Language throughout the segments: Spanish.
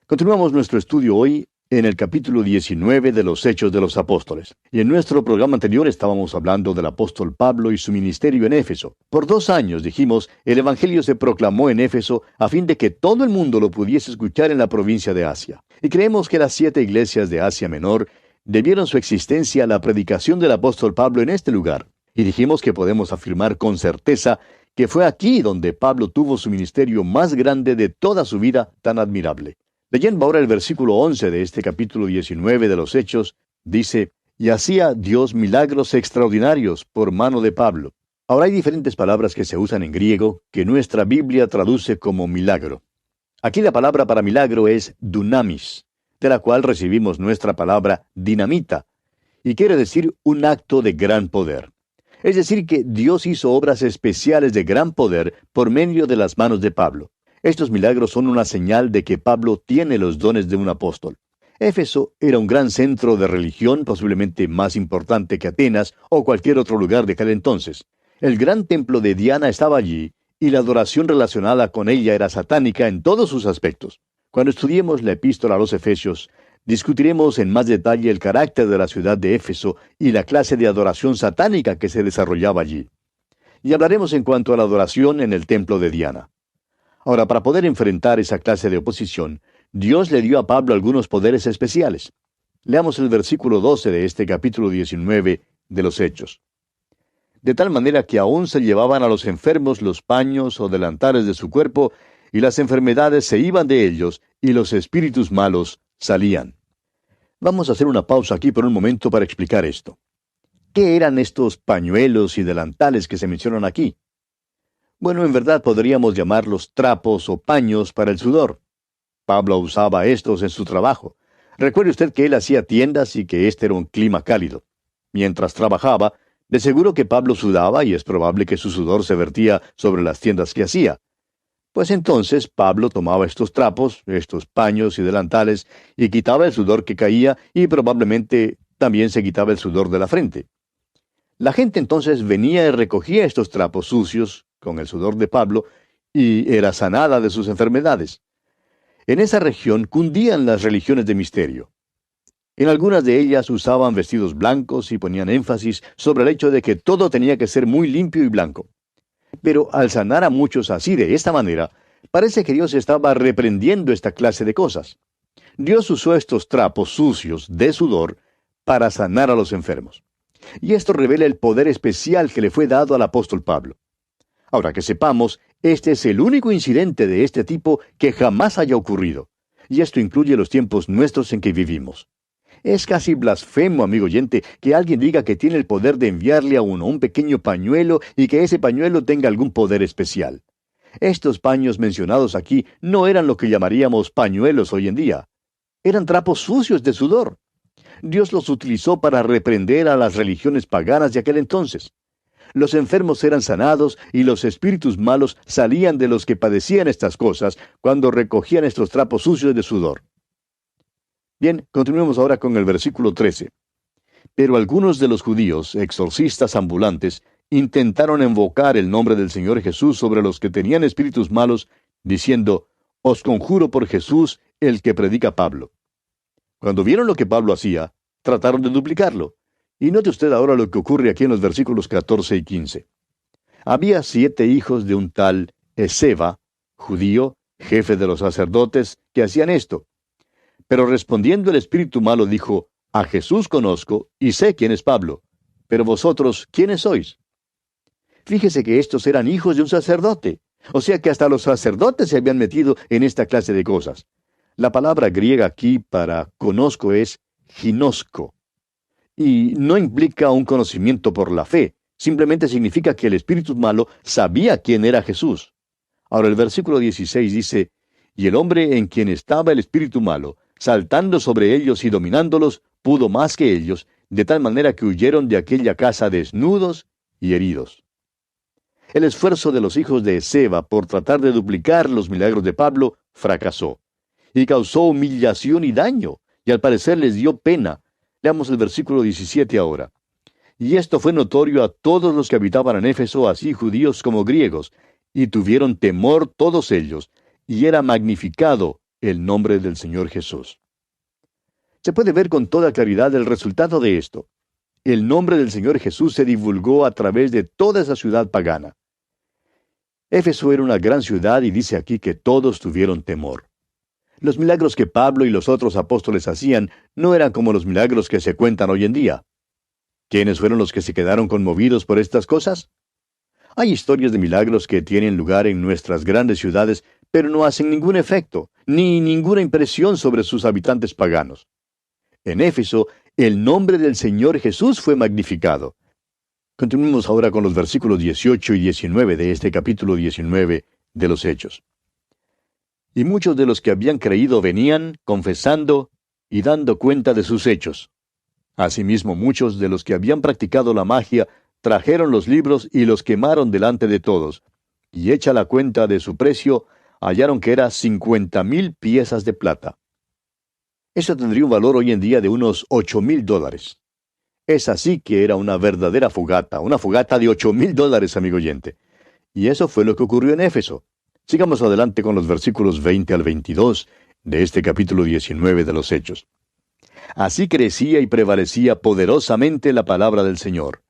Continuamos nuestro estudio hoy en el capítulo 19 de los Hechos de los Apóstoles. Y en nuestro programa anterior estábamos hablando del apóstol Pablo y su ministerio en Éfeso. Por 2 años, dijimos, el Evangelio se proclamó en Éfeso a fin de que todo el mundo lo pudiese escuchar en la provincia de Asia. Y creemos que las 7 iglesias de Asia Menor debieron su existencia a la predicación del apóstol Pablo en este lugar. Y dijimos que podemos afirmar con certeza que fue aquí donde Pablo tuvo su ministerio más grande de toda su vida tan admirable. Leyendo ahora el versículo 11 de este capítulo 19 de los Hechos, dice, y hacía Dios milagros extraordinarios por mano de Pablo. Ahora hay diferentes palabras que se usan en griego que nuestra Biblia traduce como milagro. Aquí la palabra para milagro es dunamis, de la cual recibimos nuestra palabra dinamita, y quiere decir un acto de gran poder. Es decir, que Dios hizo obras especiales de gran poder por medio de las manos de Pablo. Estos milagros son una señal de que Pablo tiene los dones de un apóstol. Éfeso era un gran centro de religión, posiblemente más importante que Atenas o cualquier otro lugar de aquel entonces. El gran templo de Diana estaba allí, y la adoración relacionada con ella era satánica en todos sus aspectos. Cuando estudiemos la epístola a los Efesios, discutiremos en más detalle el carácter de la ciudad de Éfeso y la clase de adoración satánica que se desarrollaba allí. Y hablaremos en cuanto a la adoración en el templo de Diana. Ahora, para poder enfrentar esa clase de oposición, Dios le dio a Pablo algunos poderes especiales. Leamos el versículo 12 de este capítulo 19 de los Hechos. De tal manera que aún se llevaban a los enfermos los paños o delantales de su cuerpo, y las enfermedades se iban de ellos, y los espíritus malos salían. Vamos a hacer una pausa aquí por un momento para explicar esto. ¿Qué eran estos pañuelos y delantales que se mencionan aquí? Bueno, en verdad podríamos llamarlos trapos o paños para el sudor. Pablo usaba estos en su trabajo. Recuerde usted que él hacía tiendas y que este era un clima cálido. Mientras trabajaba, de seguro que Pablo sudaba y es probable que su sudor se vertía sobre las tiendas que hacía. Pues entonces Pablo tomaba estos trapos, estos paños y delantales, y quitaba el sudor que caía y probablemente también se quitaba el sudor de la frente. La gente entonces venía y recogía estos trapos sucios con el sudor de Pablo y era sanada de sus enfermedades. En esa región cundían las religiones de misterio. En algunas de ellas usaban vestidos blancos y ponían énfasis sobre el hecho de que todo tenía que ser muy limpio y blanco. Pero al sanar a muchos así de esta manera, parece que Dios estaba reprendiendo esta clase de cosas. Dios usó estos trapos sucios de sudor para sanar a los enfermos. Y esto revela el poder especial que le fue dado al apóstol Pablo. Ahora que sepamos, este es el único incidente de este tipo que jamás haya ocurrido. Y esto incluye los tiempos nuestros en que vivimos. Es casi blasfemo, amigo oyente, que alguien diga que tiene el poder de enviarle a uno un pequeño pañuelo y que ese pañuelo tenga algún poder especial. Estos paños mencionados aquí no eran lo que llamaríamos pañuelos hoy en día. Eran trapos sucios de sudor. Dios los utilizó para reprender a las religiones paganas de aquel entonces. Los enfermos eran sanados y los espíritus malos salían de los que padecían estas cosas cuando recogían estos trapos sucios de sudor. Bien, continuemos ahora con el versículo 13. Pero algunos de los judíos, exorcistas ambulantes, intentaron invocar el nombre del Señor Jesús sobre los que tenían espíritus malos, diciendo, «Os conjuro por Jesús, el que predica Pablo». Cuando vieron lo que Pablo hacía, trataron de duplicarlo. Y note usted ahora lo que ocurre aquí en los versículos 14 y 15. Había 7 hijos de un tal Esceva, judío, jefe de los sacerdotes, que hacían esto. Pero respondiendo el espíritu malo dijo, «A Jesús conozco y sé quién es Pablo, pero vosotros, ¿quiénes sois?» Fíjese que estos eran hijos de un sacerdote, o sea que hasta los sacerdotes se habían metido en esta clase de cosas. La palabra griega aquí para conozco es ginosko, y no implica un conocimiento por la fe, simplemente significa que el espíritu malo sabía quién era Jesús. Ahora el versículo 16 dice, «Y el hombre en quien estaba el espíritu malo, saltando sobre ellos y dominándolos, pudo más que ellos, de tal manera que huyeron de aquella casa desnudos y heridos». El esfuerzo de los hijos de Esceva por tratar de duplicar los milagros de Pablo fracasó, y causó humillación y daño, y al parecer les dio pena. Leamos el versículo 17 ahora. «Y esto fue notorio a todos los que habitaban en Éfeso, así judíos como griegos, y tuvieron temor todos ellos, y era magnificado el nombre del Señor Jesús. Se puede ver con toda claridad el resultado de esto. El nombre del Señor Jesús se divulgó a través de toda esa ciudad pagana. Éfeso era una gran ciudad y dice aquí que todos tuvieron temor. Los milagros que Pablo y los otros apóstoles hacían no eran como los milagros que se cuentan hoy en día. ¿Quiénes fueron los que se quedaron conmovidos por estas cosas? Hay historias de milagros que tienen lugar en nuestras grandes ciudades, pero no hacen ningún efecto, ni ninguna impresión sobre sus habitantes paganos. En Éfeso, el nombre del Señor Jesús fue magnificado. Continuemos ahora con los versículos 18 y 19 de este capítulo 19 de los Hechos. Y muchos de los que habían creído venían, confesando y dando cuenta de sus hechos. Asimismo, muchos de los que habían practicado la magia trajeron los libros y los quemaron delante de todos, y hecha la cuenta de su precio, hallaron que era 50,000 piezas de plata. Eso tendría un valor hoy en día de unos $8,000. Es así que era una verdadera fogata, una fogata de $8,000, amigo oyente. Y eso fue lo que ocurrió en Éfeso. Sigamos adelante con los versículos 20 al 22 de este capítulo 19 de los Hechos. Así crecía y prevalecía poderosamente la palabra del Señor.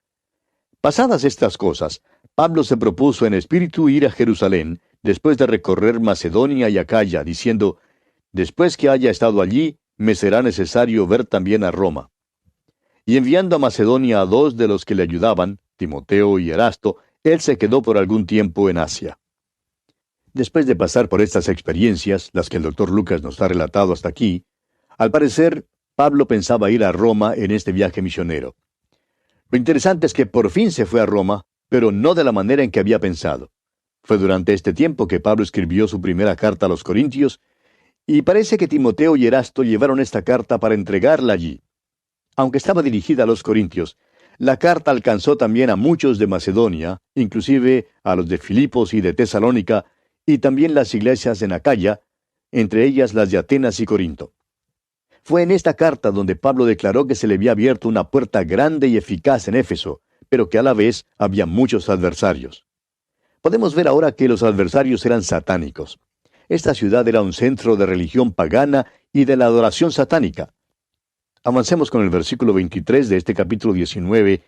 Pasadas estas cosas, Pablo se propuso en espíritu ir a Jerusalén, después de recorrer Macedonia y Acaya, diciendo, después que haya estado allí, me será necesario ver también a Roma. Y enviando a Macedonia a 2 de los que le ayudaban, Timoteo y Erasto, él se quedó por algún tiempo en Asia. Después de pasar por estas experiencias, las que el doctor Lucas nos ha relatado hasta aquí, al parecer, Pablo pensaba ir a Roma en este viaje misionero. Lo interesante es que por fin se fue a Roma, pero no de la manera en que había pensado. Fue durante este tiempo que Pablo escribió su primera carta a los Corintios, y parece que Timoteo y Erasto llevaron esta carta para entregarla allí. Aunque estaba dirigida a los Corintios, la carta alcanzó también a muchos de Macedonia, inclusive a los de Filipos y de Tesalónica, y también las iglesias en Acaya, entre ellas las de Atenas y Corinto. Fue en esta carta donde Pablo declaró que se le había abierto una puerta grande y eficaz en Éfeso, pero que a la vez había muchos adversarios. Podemos ver ahora que los adversarios eran satánicos. Esta ciudad era un centro de religión pagana y de la adoración satánica. Avancemos con el versículo 23 de este capítulo 19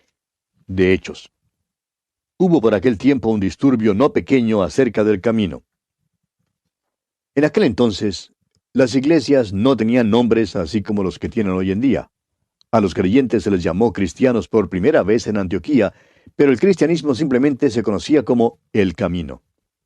de Hechos. Hubo por aquel tiempo un disturbio no pequeño acerca del camino. En aquel entonces, las iglesias no tenían nombres así como los que tienen hoy en día. A los creyentes se les llamó cristianos por primera vez en Antioquía, pero el cristianismo simplemente se conocía como el camino.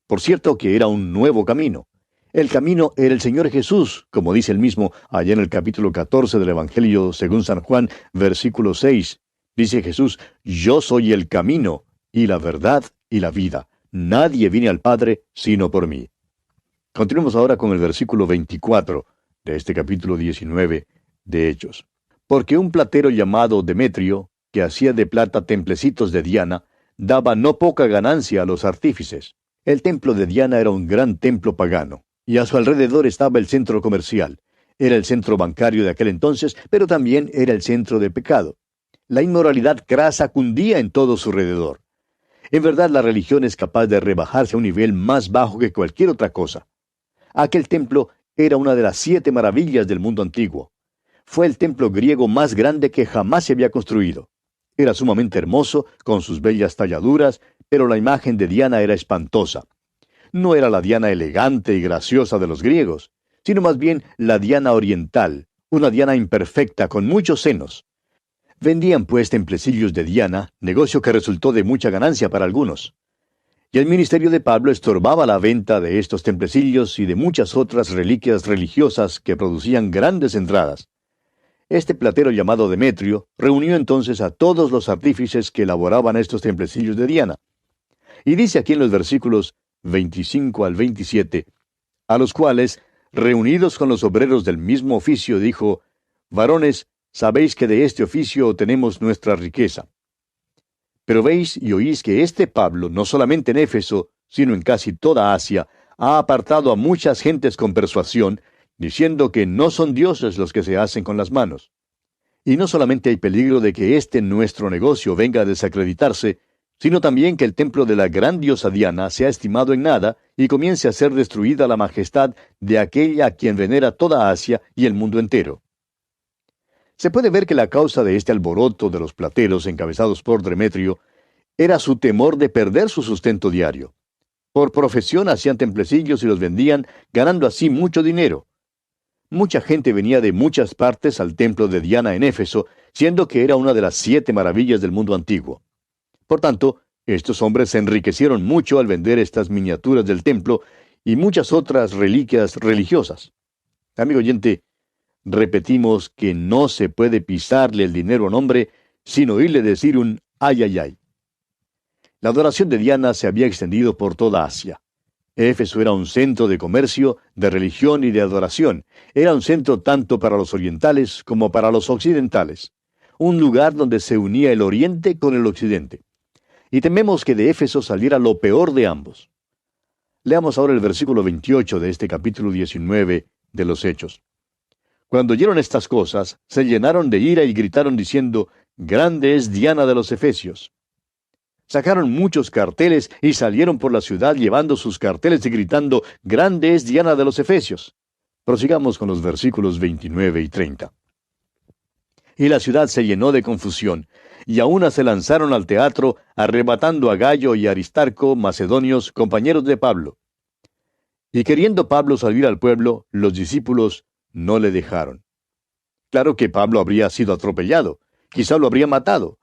Por cierto que era un nuevo camino. El camino era el Señor Jesús, como dice él mismo allá en el capítulo 14 del Evangelio según San Juan, versículo 6. Dice Jesús, yo soy el camino, y la verdad, y la vida. Nadie viene al Padre sino por mí. Continuemos ahora con el versículo 24 de este capítulo 19 de Hechos. Porque un platero llamado Demetrio, que hacía de plata templecitos de Diana, daba no poca ganancia a los artífices. El templo de Diana era un gran templo pagano, y a su alrededor estaba el centro comercial. Era el centro bancario de aquel entonces, pero también era el centro de pecado. La inmoralidad crasa cundía en todo su alrededor. En verdad, la religión es capaz de rebajarse a un nivel más bajo que cualquier otra cosa. Aquel templo era una de las 7 maravillas del mundo antiguo. Fue el templo griego más grande que jamás se había construido. Era sumamente hermoso, con sus bellas talladuras, pero la imagen de Diana era espantosa. No era la Diana elegante y graciosa de los griegos, sino más bien la Diana oriental, una Diana imperfecta con muchos senos. Vendían pues templecillos de Diana, negocio que resultó de mucha ganancia para algunos. Y el ministerio de Pablo estorbaba la venta de estos templecillos y de muchas otras reliquias religiosas que producían grandes entradas. Este platero llamado Demetrio reunió entonces a todos los artífices que elaboraban estos templecillos de Diana. Y dice aquí en los versículos 25 al 27, a los cuales, reunidos con los obreros del mismo oficio, dijo, varones, sabéis que de este oficio tenemos nuestra riqueza. Pero veis y oís que este Pablo, no solamente en Éfeso, sino en casi toda Asia, ha apartado a muchas gentes con persuasión, diciendo que no son dioses los que se hacen con las manos. Y no solamente hay peligro de que este nuestro negocio venga a desacreditarse, sino también que el templo de la gran diosa Diana sea estimado en nada y comience a ser destruida la majestad de aquella a quien venera toda Asia y el mundo entero. Se puede ver que la causa de este alboroto de los plateros encabezados por Demetrio era su temor de perder su sustento diario. Por profesión hacían templecillos y los vendían, ganando así mucho dinero. Mucha gente venía de muchas partes al templo de Diana en Éfeso, siendo que era una de las 7 maravillas del mundo antiguo. Por tanto, estos hombres se enriquecieron mucho al vender estas miniaturas del templo y muchas otras reliquias religiosas. Amigo oyente, repetimos que no se puede pisarle el dinero a un hombre sin oírle decir un ay, ay, ay. La adoración de Diana se había extendido por toda Asia. Éfeso era un centro de comercio, de religión y de adoración. Era un centro tanto para los orientales como para los occidentales. Un lugar donde se unía el oriente con el occidente. Y tememos que de Éfeso saliera lo peor de ambos. Leamos ahora el versículo 28 de este capítulo 19 de los Hechos. Cuando oyeron estas cosas, se llenaron de ira y gritaron diciendo, «Grande es Diana de los Efesios». Sacaron muchos carteles y salieron por la ciudad llevando sus carteles y gritando, «Grande es Diana de los Efesios». Prosigamos con los versículos 29 y 30. Y la ciudad se llenó de confusión, y a una se lanzaron al teatro, arrebatando a Gayo y Aristarco, macedonios, compañeros de Pablo. Y queriendo Pablo salir al pueblo, los discípulos no le dejaron. Claro que Pablo habría sido atropellado, quizá lo habría matado.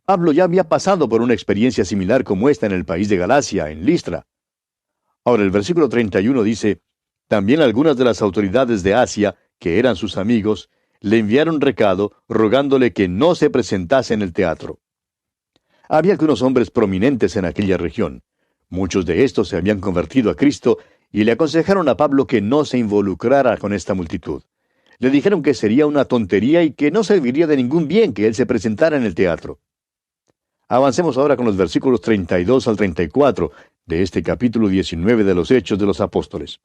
Pablo ya había pasado por una experiencia similar como esta en el país de Galacia, en Listra. Ahora el versículo 31 dice, también algunas de las autoridades de Asia, que eran sus amigos, le enviaron recado rogándole que no se presentase en el teatro. Había algunos hombres prominentes en aquella región. Muchos de estos se habían convertido a Cristo y le aconsejaron a Pablo que no se involucrara con esta multitud. Le dijeron que sería una tontería y que no serviría de ningún bien que él se presentara en el teatro. Avancemos ahora con los versículos 32 al 34 de este capítulo 19 de los Hechos de los Apóstoles.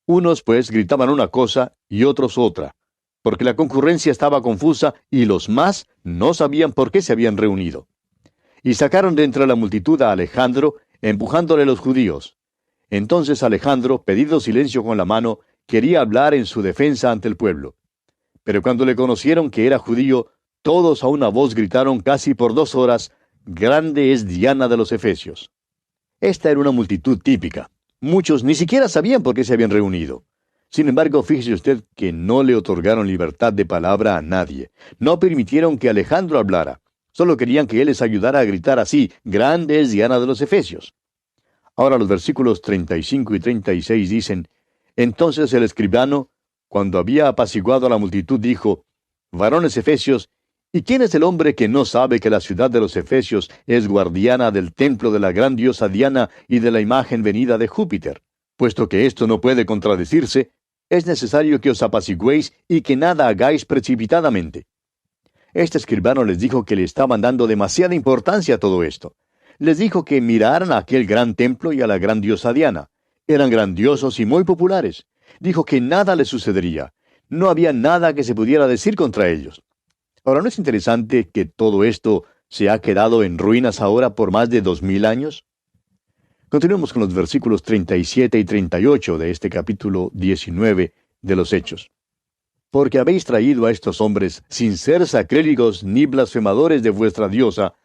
Unos, pues, gritaban una cosa y otros otra, porque la concurrencia estaba confusa y los más no sabían por qué se habían reunido. Y sacaron de entre la multitud a Alejandro, empujándole los judíos. Entonces Alejandro, pedido silencio con la mano, quería hablar en su defensa ante el pueblo. Pero cuando le conocieron que era judío, todos a una voz gritaron casi por 2 horas, «Grande es Diana de los Efesios». Esta era una multitud típica. Muchos ni siquiera sabían por qué se habían reunido. Sin embargo, fíjese usted que no le otorgaron libertad de palabra a nadie. No permitieron que Alejandro hablara. Solo querían que él les ayudara a gritar así, «Grande es Diana de los Efesios». Ahora los versículos 35 y 36 dicen, «Entonces el escribano, cuando había apaciguado a la multitud, dijo, varones efesios, ¿y quién es el hombre que no sabe que la ciudad de los Efesios es guardiana del templo de la gran diosa Diana y de la imagen venida de Júpiter? Puesto que esto no puede contradecirse, es necesario que os apaciguéis y que nada hagáis precipitadamente». Este escribano les dijo que le estaban dando demasiada importancia a todo esto. Les dijo que miraran a aquel gran templo y a la gran diosa Diana. Eran grandiosos y muy populares. Dijo que nada les sucedería. No había nada que se pudiera decir contra ellos. Ahora, ¿no es interesante que todo esto se ha quedado en ruinas ahora por más de 2000 años? Continuemos con los versículos 37 y 38 de este capítulo 19 de los Hechos. Porque habéis traído a estos hombres sin ser sacrílegos ni blasfemadores de vuestra diosa,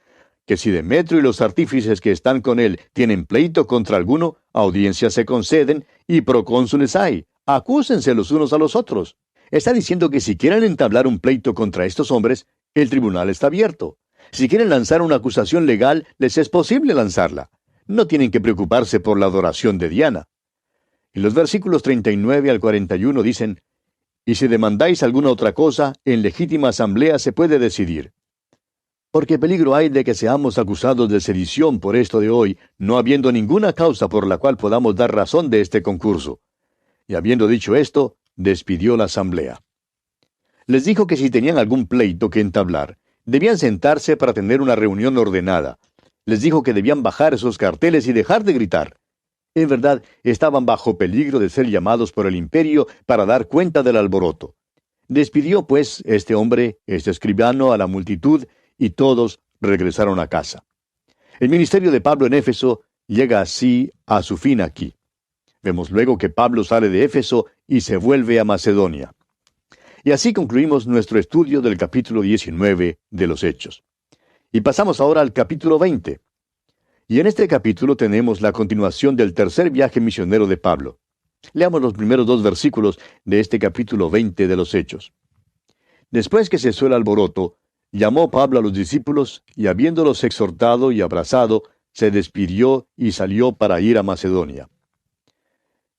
que si Demetrio y los artífices que están con él tienen pleito contra alguno, audiencias se conceden y procónsules hay. Acúsense los unos a los otros. Está diciendo que si quieren entablar un pleito contra estos hombres, el tribunal está abierto. Si quieren lanzar una acusación legal, les es posible lanzarla. No tienen que preocuparse por la adoración de Diana. Y los versículos 39 al 41 dicen, «Y si demandáis alguna otra cosa, en legítima asamblea se puede decidir. Porque peligro hay de que seamos acusados de sedición por esto de hoy, no habiendo ninguna causa por la cual podamos dar razón de este concurso». Y habiendo dicho esto, despidió la asamblea. Les dijo que si tenían algún pleito que entablar, debían sentarse para tener una reunión ordenada. Les dijo que debían bajar esos carteles y dejar de gritar. En verdad, estaban bajo peligro de ser llamados por el imperio para dar cuenta del alboroto. Despidió, pues, este hombre, este escribano, a la multitud, y todos regresaron a casa. El ministerio de Pablo en Éfeso llega así a su fin aquí. Vemos luego que Pablo sale de Éfeso y se vuelve a Macedonia. Y así concluimos nuestro estudio del capítulo 19 de los Hechos. Y pasamos ahora al capítulo 20. Y en este capítulo tenemos la continuación del tercer viaje misionero de Pablo. Leamos los primeros 2 versículos de este capítulo 20 de los Hechos. Después que cesó el alboroto, llamó Pablo a los discípulos, y habiéndolos exhortado y abrazado, se despidió y salió para ir a Macedonia.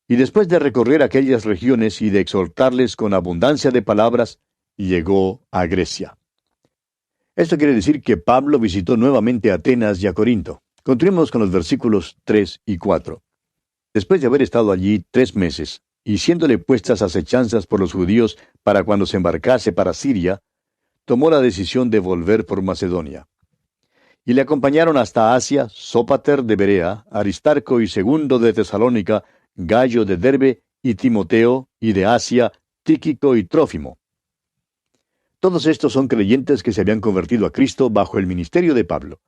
Y después de recorrer aquellas regiones y de exhortarles con abundancia de palabras, llegó a Grecia. Esto quiere decir que Pablo visitó nuevamente Atenas y a Corinto. Continuemos con los versículos 3 y 4. Después de haber estado allí 3 meses, y siéndole puestas acechanzas por los judíos para cuando se embarcase para Siria, tomó la decisión de volver por Macedonia. Y le acompañaron hasta Asia Sópater de Berea, Aristarco y Segundo de Tesalónica, Gallo de Derbe y Timoteo, y de Asia, Tíquico y Trófimo. Todos estos son creyentes que se habían convertido a Cristo bajo el ministerio de Pablo.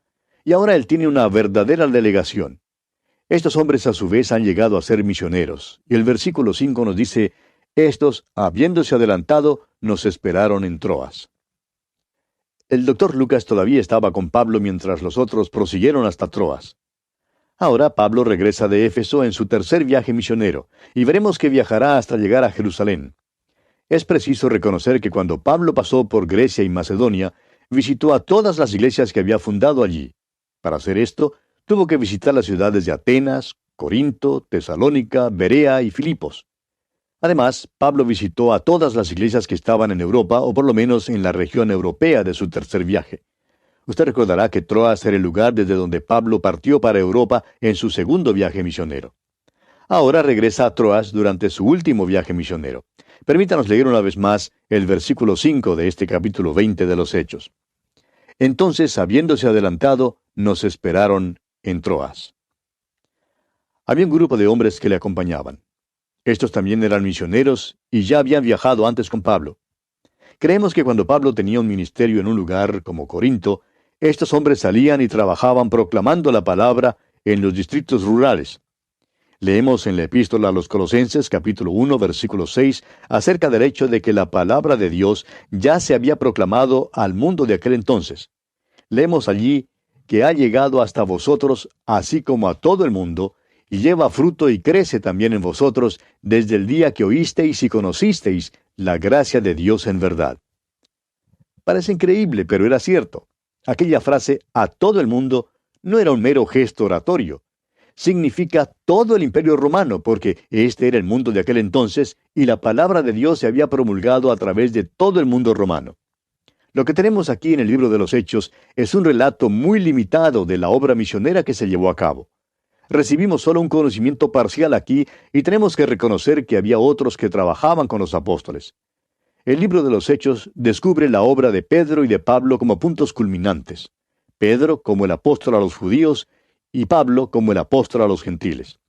Y ahora él tiene una verdadera delegación. Estos hombres a su vez han llegado a ser misioneros. Y el versículo 5 nos dice, estos, habiéndose adelantado, nos esperaron en Troas. El doctor Lucas todavía estaba con Pablo mientras los otros prosiguieron hasta Troas. Ahora Pablo regresa de Éfeso en su tercer viaje misionero, y veremos que viajará hasta llegar a Jerusalén. Es preciso reconocer que cuando Pablo pasó por Grecia y Macedonia, visitó a todas las iglesias que había fundado allí. Para hacer esto, tuvo que visitar las ciudades de Atenas, Corinto, Tesalónica, Berea y Filipos. Además, Pablo visitó a todas las iglesias que estaban en Europa, o por lo menos en la región europea de su tercer viaje. Usted recordará que Troas era el lugar desde donde Pablo partió para Europa en su segundo viaje misionero. Ahora regresa a Troas durante su último viaje misionero. Permítanos leer una vez más el versículo 5 de este capítulo 20 de los Hechos. Entonces, habiéndose adelantado, nos esperaron en Troas. Había un grupo de hombres que le acompañaban. Estos también eran misioneros y ya habían viajado antes con Pablo. Creemos que cuando Pablo tenía un ministerio en un lugar como Corinto, estos hombres salían y trabajaban proclamando la palabra en los distritos rurales. Leemos en la epístola a los Colosenses, capítulo 1, versículo 6, acerca del hecho de que la palabra de Dios ya se había proclamado al mundo de aquel entonces. Leemos allí que ha llegado hasta vosotros, así como a todo el mundo, y lleva fruto y crece también en vosotros desde el día que oísteis y conocisteis la gracia de Dios en verdad. Parece increíble, pero era cierto. Aquella frase, a todo el mundo, no era un mero gesto oratorio. Significa todo el imperio romano, porque este era el mundo de aquel entonces, y la palabra de Dios se había promulgado a través de todo el mundo romano. Lo que tenemos aquí en el libro de los Hechos es un relato muy limitado de la obra misionera que se llevó a cabo. Recibimos solo un conocimiento parcial aquí y tenemos que reconocer que había otros que trabajaban con los apóstoles. El libro de los Hechos descubre la obra de Pedro y de Pablo como puntos culminantes. Pedro como el apóstol a los judíos y Pablo como el apóstol a los gentiles.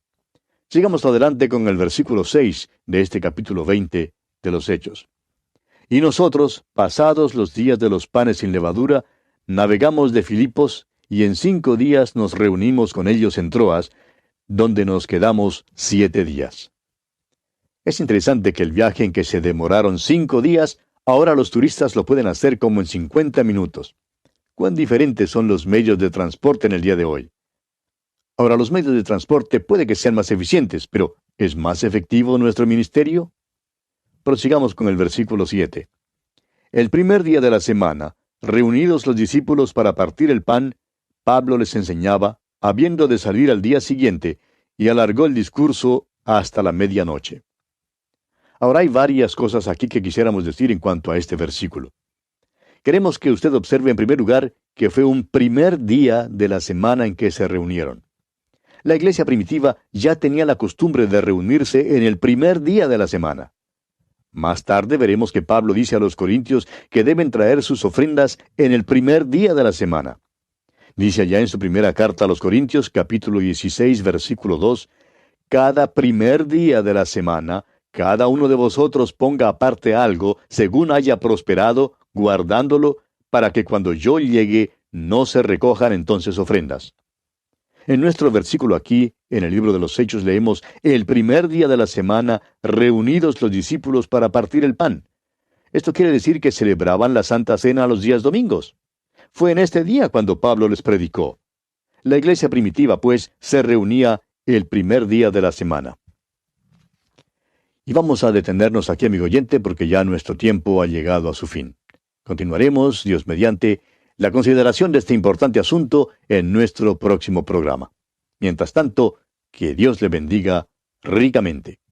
Sigamos adelante con el versículo 6 de este capítulo 20 de los Hechos. Y nosotros, pasados los días de los panes sin levadura, navegamos de Filipos, y en 5 días nos reunimos con ellos en Troas, donde nos quedamos 7 días. Es interesante que el viaje en que se demoraron 5 días, ahora los turistas lo pueden hacer como en 50 minutos. ¿Cuán diferentes son los medios de transporte en el día de hoy? Ahora, los medios de transporte puede que sean más eficientes, pero ¿es más efectivo nuestro ministerio? Prosigamos con el versículo 7. El primer día de la semana, reunidos los discípulos para partir el pan, Pablo les enseñaba, habiendo de salir al día siguiente, y alargó el discurso hasta la medianoche. Ahora hay varias cosas aquí que quisiéramos decir en cuanto a este versículo. Queremos que usted observe en primer lugar que fue un primer día de la semana en que se reunieron. La iglesia primitiva ya tenía la costumbre de reunirse en el primer día de la semana. Más tarde veremos que Pablo dice a los corintios que deben traer sus ofrendas en el primer día de la semana. Dice allá en su primera carta a los Corintios, capítulo 16, versículo 2, cada primer día de la semana, cada uno de vosotros ponga aparte algo, según haya prosperado, guardándolo, para que cuando yo llegue no se recojan entonces ofrendas. En nuestro versículo aquí, en el libro de los Hechos, leemos, el primer día de la semana, reunidos los discípulos para partir el pan. Esto quiere decir que celebraban la Santa Cena los días domingos. Fue en este día cuando Pablo les predicó. La iglesia primitiva, pues, se reunía el primer día de la semana. Y vamos a detenernos aquí, amigo oyente, porque ya nuestro tiempo ha llegado a su fin. Continuaremos, Dios mediante, la consideración de este importante asunto en nuestro próximo programa. Mientras tanto, que Dios le bendiga ricamente.